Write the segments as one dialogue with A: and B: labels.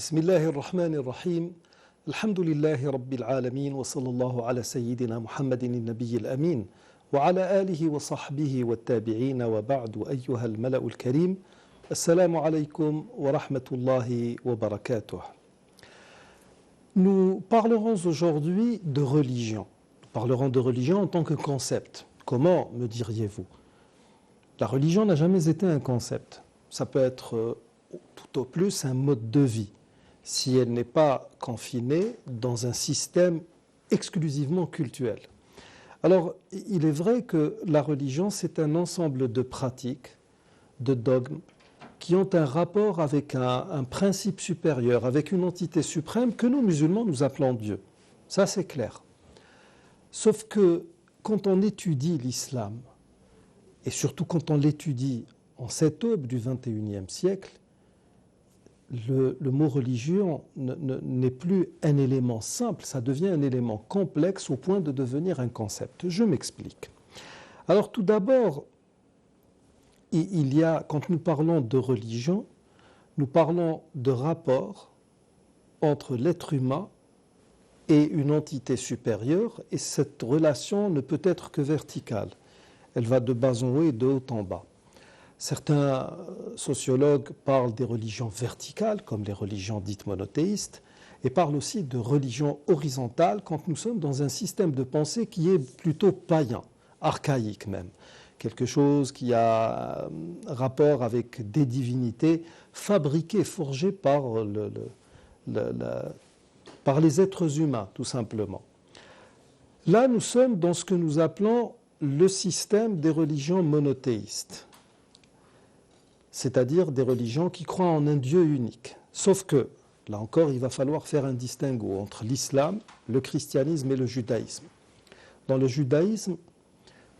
A: بسم الله الرحمن الرحيم الحمد لله رب العالمين وصلى الله على سيدنا محمد النبي الأمين وعلى آله وصحبه والتابعين وبعد أيها الملأ الكريم السلام عليكم ورحمة الله وبركاته. Nous parlerons aujourd'hui de religion. Nous parlerons de religion en tant que concept. Comment, me diriez-vous? La religion n'a jamais été un concept. Ça peut être tout au plus un mode de vie, si elle n'est pas confinée dans un système exclusivement cultuel. Alors, il est vrai que la religion, c'est un ensemble de pratiques, de dogmes, qui ont un rapport avec un principe supérieur, avec une entité suprême que nous, musulmans, nous appelons Dieu. Ça, c'est clair. Sauf que quand on étudie l'islam, et surtout quand on l'étudie en cette aube du XXIe siècle, le mot religion n'est plus un élément simple, ça devient un élément complexe au point de devenir un concept. Je m'explique. Alors tout d'abord, quand nous parlons de religion, nous parlons de rapport entre l'être humain et une entité supérieure, et cette relation ne peut être que verticale. Elle va de bas en haut et de haut en bas. Certains sociologues parlent des religions verticales, comme les religions dites monothéistes, et parlent aussi de religions horizontales quand nous sommes dans un système de pensée qui est plutôt païen, archaïque même. Quelque chose qui a rapport avec des divinités fabriquées, forgées par les êtres humains, tout simplement. Là, nous sommes dans ce que nous appelons le système des religions monothéistes, c'est-à-dire des religions qui croient en un Dieu unique. Sauf que, là encore, il va falloir faire un distinguo entre l'islam, le christianisme et le judaïsme. Dans le judaïsme,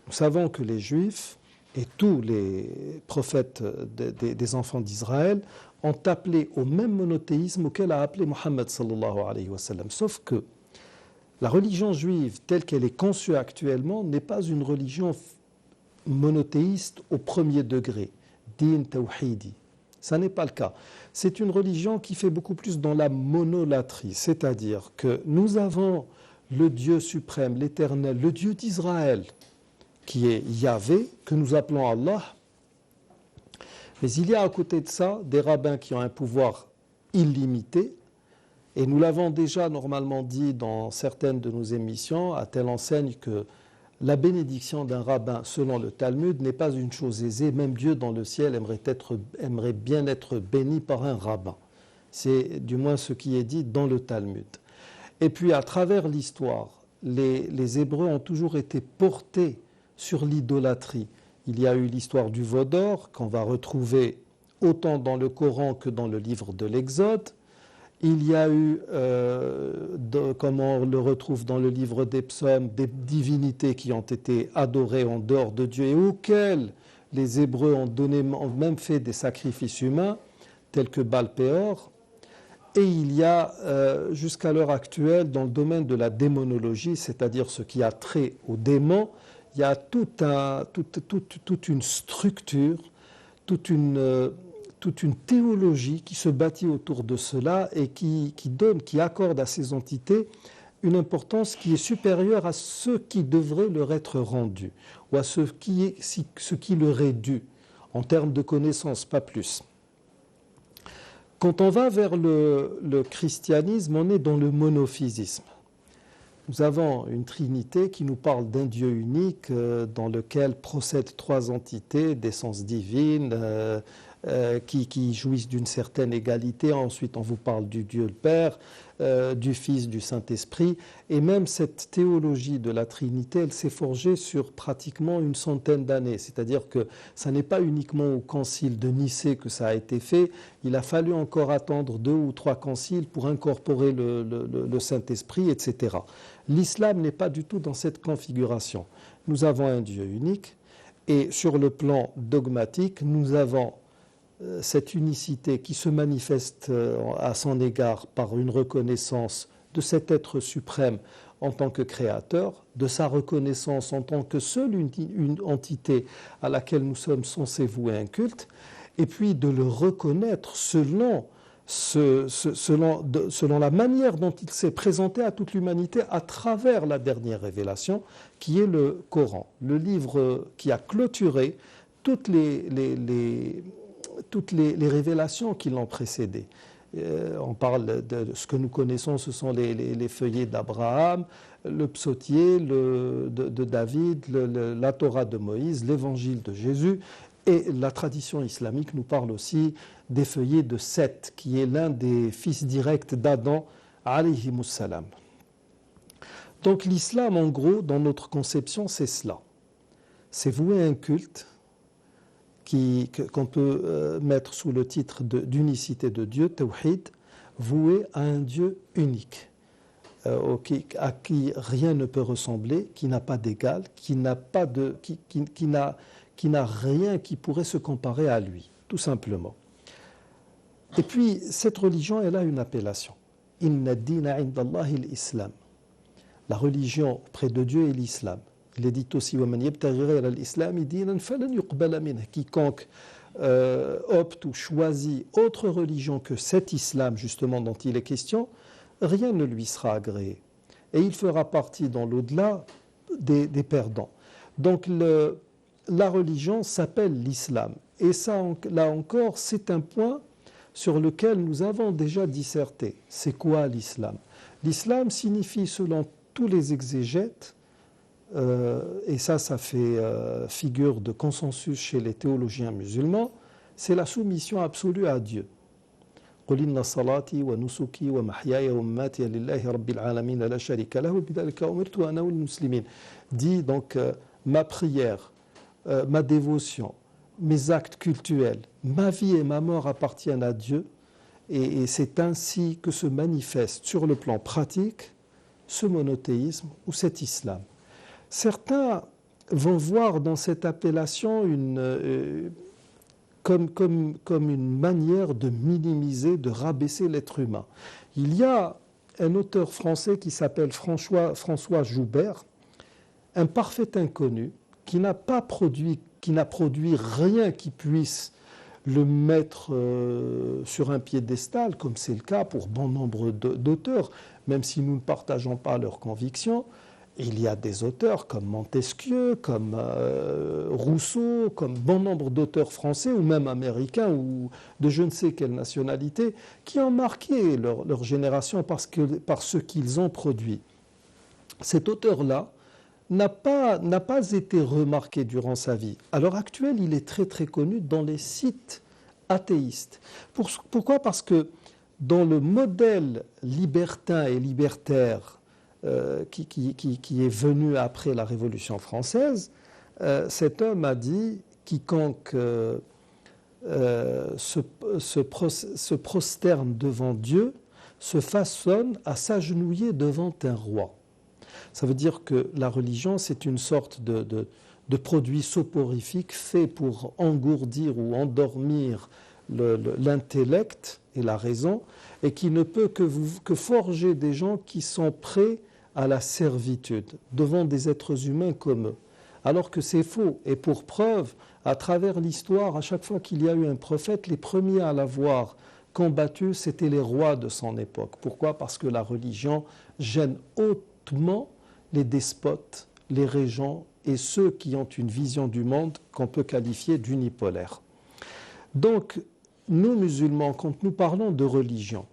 A: nous savons que les Juifs et tous les prophètes des enfants d'Israël ont appelé au même monothéisme auquel a appelé Mohammed sallallahu alayhi wa sallam. Sauf que la religion juive telle qu'elle est conçue actuellement n'est pas une religion monothéiste au premier degré, din tawhidi. Ça n'est pas le cas. C'est une religion qui fait beaucoup plus dans la monolatrie, c'est-à-dire que nous avons le Dieu suprême, l'éternel, le Dieu d'Israël, qui est Yahvé, que nous appelons Allah. Mais il y a à côté de ça des rabbins qui ont un pouvoir illimité, et nous l'avons déjà normalement dit dans certaines de nos émissions, à telle enseigne que la bénédiction d'un rabbin, selon le Talmud, n'est pas une chose aisée. Même Dieu dans le ciel aimerait bien être béni par un rabbin. C'est du moins ce qui est dit dans le Talmud. Et puis à travers l'histoire, les Hébreux ont toujours été portés sur l'idolâtrie. Il y a eu l'histoire du veau d'or, qu'on va retrouver autant dans le Coran que dans le livre de l'Exode. Il y a eu, comme on le retrouve dans le livre des psaumes, des divinités qui ont été adorées en dehors de Dieu et auxquelles les Hébreux ont même fait des sacrifices humains, tels que Baal-Péor. Et il y a, jusqu'à l'heure actuelle, dans le domaine de la démonologie, c'est-à-dire ce qui a trait aux démons, il y a toute une structure, toute une théologie qui se bâtit autour de cela et qui accorde à ces entités une importance qui est supérieure à ce qui devrait leur être rendu, ou à ce qui leur est dû, en termes de connaissances, pas plus. Quand on va vers le christianisme, on est dans le monophysisme. Nous avons une trinité qui nous parle d'un Dieu unique dans lequel procèdent trois entités d'essence divine qui jouissent d'une certaine égalité. Ensuite, on vous parle du Dieu le Père, du Fils, du Saint-Esprit. Et même cette théologie de la Trinité, elle s'est forgée sur pratiquement une centaine d'années. C'est-à-dire que ça n'est pas uniquement au concile de Nicée que ça a été fait. Il a fallu encore attendre 2 ou 3 conciles pour incorporer le Saint-Esprit, etc. L'islam n'est pas du tout dans cette configuration. Nous avons un Dieu unique et sur le plan dogmatique, nous avons cette unicité qui se manifeste à son égard par une reconnaissance de cet être suprême en tant que créateur, de sa reconnaissance en tant que seule une entité à laquelle nous sommes censés vouer un culte, et puis de le reconnaître selon selon la manière dont il s'est présenté à toute l'humanité à travers la dernière révélation, qui est le Coran, le livre qui a clôturé toutes les révélations qui l'ont précédé. On parle de ce que nous connaissons, ce sont les feuillets d'Abraham, le psautier de David, la Torah de Moïse, l'évangile de Jésus. Et la tradition islamique nous parle aussi des feuillets de Seth, qui est l'un des fils directs d'Adam, alayhimus salam. Donc l'islam, en gros, dans notre conception, c'est cela. C'est vouer un culte qu'on peut mettre sous le titre d'unicité de Dieu, tawhid, voué à un Dieu unique, à qui rien ne peut ressembler, qui n'a pas d'égal, qui n'a rien qui pourrait se comparer à lui, tout simplement. Et puis, cette religion, elle a une appellation. Inna ad-dina 'inda Allahi al-Islam. La religion auprès de Dieu est l'islam. Il est dit aussi وَمَنْ يَبْتَغِي غَيْرَ الْإِسْلَامِ دِينًا فَلَنْ يُقْبَلَ مِنْهُ. Quiconque opte ou choisit autre religion que cet islam justement dont il est question, rien ne lui sera agréé. Et il fera partie dans l'au-delà des perdants. Donc la religion s'appelle l'islam. Et ça, là encore, c'est un point sur lequel nous avons déjà disserté. C'est quoi l'islam ? L'islam signifie, selon tous les exégètes, et ça fait figure de consensus chez les théologiens musulmans, c'est la soumission absolue à Dieu. قل إن صلاتي ونسكي ومحياي ومماتي لله رب العالمين لا شريك له وبذلك أمرت وأنا أول المسلمين. Dit donc ma prière, ma dévotion, mes actes cultuels, ma vie et ma mort appartiennent à Dieu, et c'est ainsi que se manifeste sur le plan pratique ce monothéisme ou cet islam. Certains vont voir dans cette appellation comme une manière de minimiser, de rabaisser l'être humain. Il y a un auteur français qui s'appelle François Joubert, un parfait inconnu, qui n'a produit rien qui puisse le mettre sur un piédestal, comme c'est le cas pour bon nombre d'auteurs, même si nous ne partageons pas leurs convictions. Il y a des auteurs comme Montesquieu, comme Rousseau, comme bon nombre d'auteurs français ou même américains ou de je ne sais quelle nationalité qui ont marqué leur génération par ce qu'ils ont produit. Cet auteur-là n'a pas été remarqué durant sa vie. À l'heure actuelle, il est très très connu dans les sites athéistes. Pourquoi ? Parce que dans le modèle libertin et libertaire qui est venu après la Révolution française, cet homme a dit « quiconque se prosterne devant Dieu se façonne à s'agenouiller devant un roi ». Ça veut dire que la religion, c'est une sorte de produit soporifique fait pour engourdir ou endormir l'intellect et la raison, et qui ne peut que forger des gens qui sont prêts à la servitude devant des êtres humains comme eux. Alors que c'est faux. Et pour preuve, à travers l'histoire, à chaque fois qu'il y a eu un prophète, les premiers à l'avoir combattu, c'étaient les rois de son époque. Pourquoi ? Parce que la religion gêne hautement les despotes, les régents et ceux qui ont une vision du monde qu'on peut qualifier d'unipolaire. Donc, nous musulmans, quand nous parlons de religion,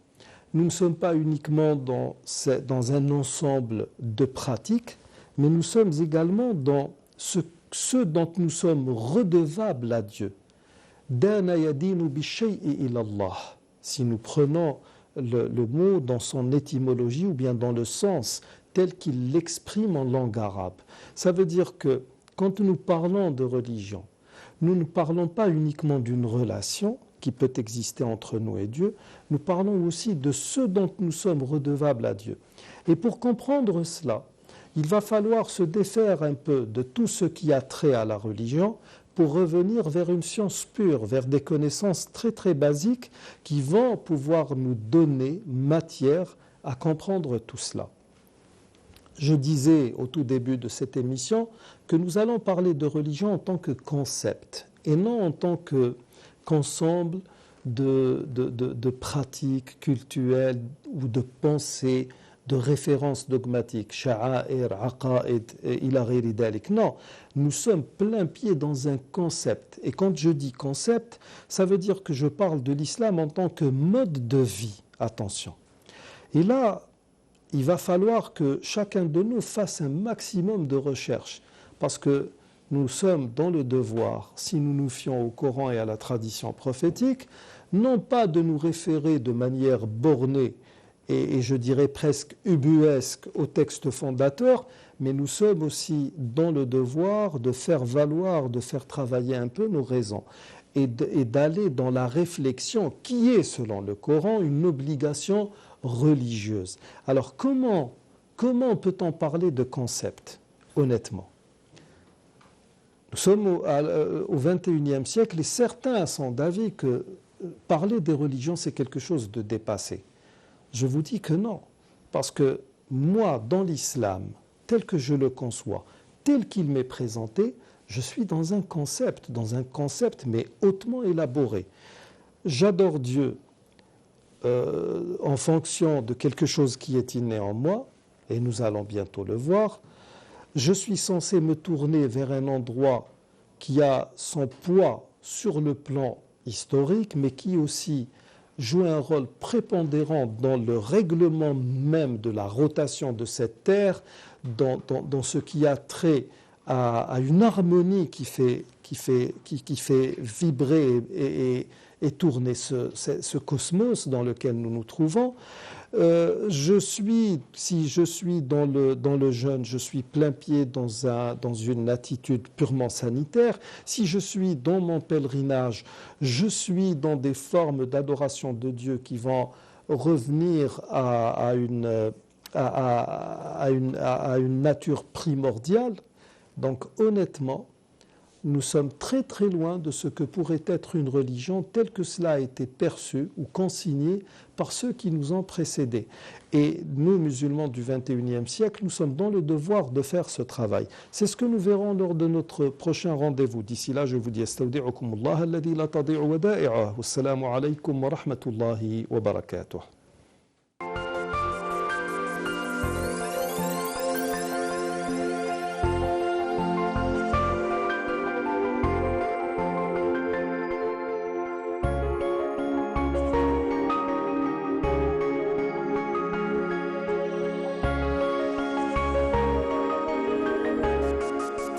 A: nous ne sommes pas uniquement dans un ensemble de pratiques, mais nous sommes également dans ce dont nous sommes redevables à Dieu. Dana yadinu bishay'i ila Allah. Si nous prenons le mot dans son étymologie ou bien dans le sens tel qu'il l'exprime en langue arabe, ça veut dire que quand nous parlons de religion, nous ne parlons pas uniquement d'une relation qui peut exister entre nous et Dieu, nous parlons aussi de ce dont nous sommes redevables à Dieu. Et pour comprendre cela, il va falloir se défaire un peu de tout ce qui a trait à la religion pour revenir vers une science pure, vers des connaissances très très basiques qui vont pouvoir nous donner matière à comprendre tout cela. Je disais au tout début de cette émission que nous allons parler de religion en tant que concept et non en tant qu'ensemble de pratiques cultuelles ou de pensées, de références dogmatiques, sha'air, aqaïd, ila ghayri dhalik. Non, nous sommes plein pied dans un concept. Et quand je dis concept, ça veut dire que je parle de l'islam en tant que mode de vie. Attention. Et là, il va falloir que chacun de nous fasse un maximum de recherche, parce que nous sommes dans le devoir, si nous nous fions au Coran et à la tradition prophétique, non pas de nous référer de manière bornée et je dirais presque ubuesque au texte fondateur, mais nous sommes aussi dans le devoir de faire valoir, de faire travailler un peu nos raisons et d'aller dans la réflexion qui est, selon le Coran, une obligation religieuse. Alors comment peut-on parler de concept, honnêtement ? Nous sommes au XXIe siècle et certains sont d'avis que parler des religions, c'est quelque chose de dépassé. Je vous dis que non, parce que moi, dans l'islam, tel que je le conçois, tel qu'il m'est présenté, je suis dans un concept mais hautement élaboré. J'adore Dieu en fonction de quelque chose qui est inné en moi, et nous allons bientôt le voir. Je suis censé me tourner vers un endroit qui a son poids sur le plan historique, mais qui aussi joue un rôle prépondérant dans le règlement même de la rotation de cette terre, dans ce qui a trait à une harmonie qui fait vibrer et tourner ce cosmos dans lequel nous nous trouvons. Si je suis dans le jeûne, je suis plein pied dans une attitude purement sanitaire. Si je suis dans mon pèlerinage, je suis dans des formes d'adoration de Dieu qui vont revenir à une nature primordiale. Donc honnêtement, nous sommes très très loin de ce que pourrait être une religion telle que cela a été perçu ou consigné par ceux qui nous ont précédés. Et nous, musulmans du XXIe siècle, nous sommes dans le devoir de faire ce travail. C'est ce que nous verrons lors de notre prochain rendez-vous. D'ici là, je vous dis astawdi'ukumullah alladhi la tadi'u wada'i'ah. Wassalamu alaykum wa rahmatullahi wa barakatuh.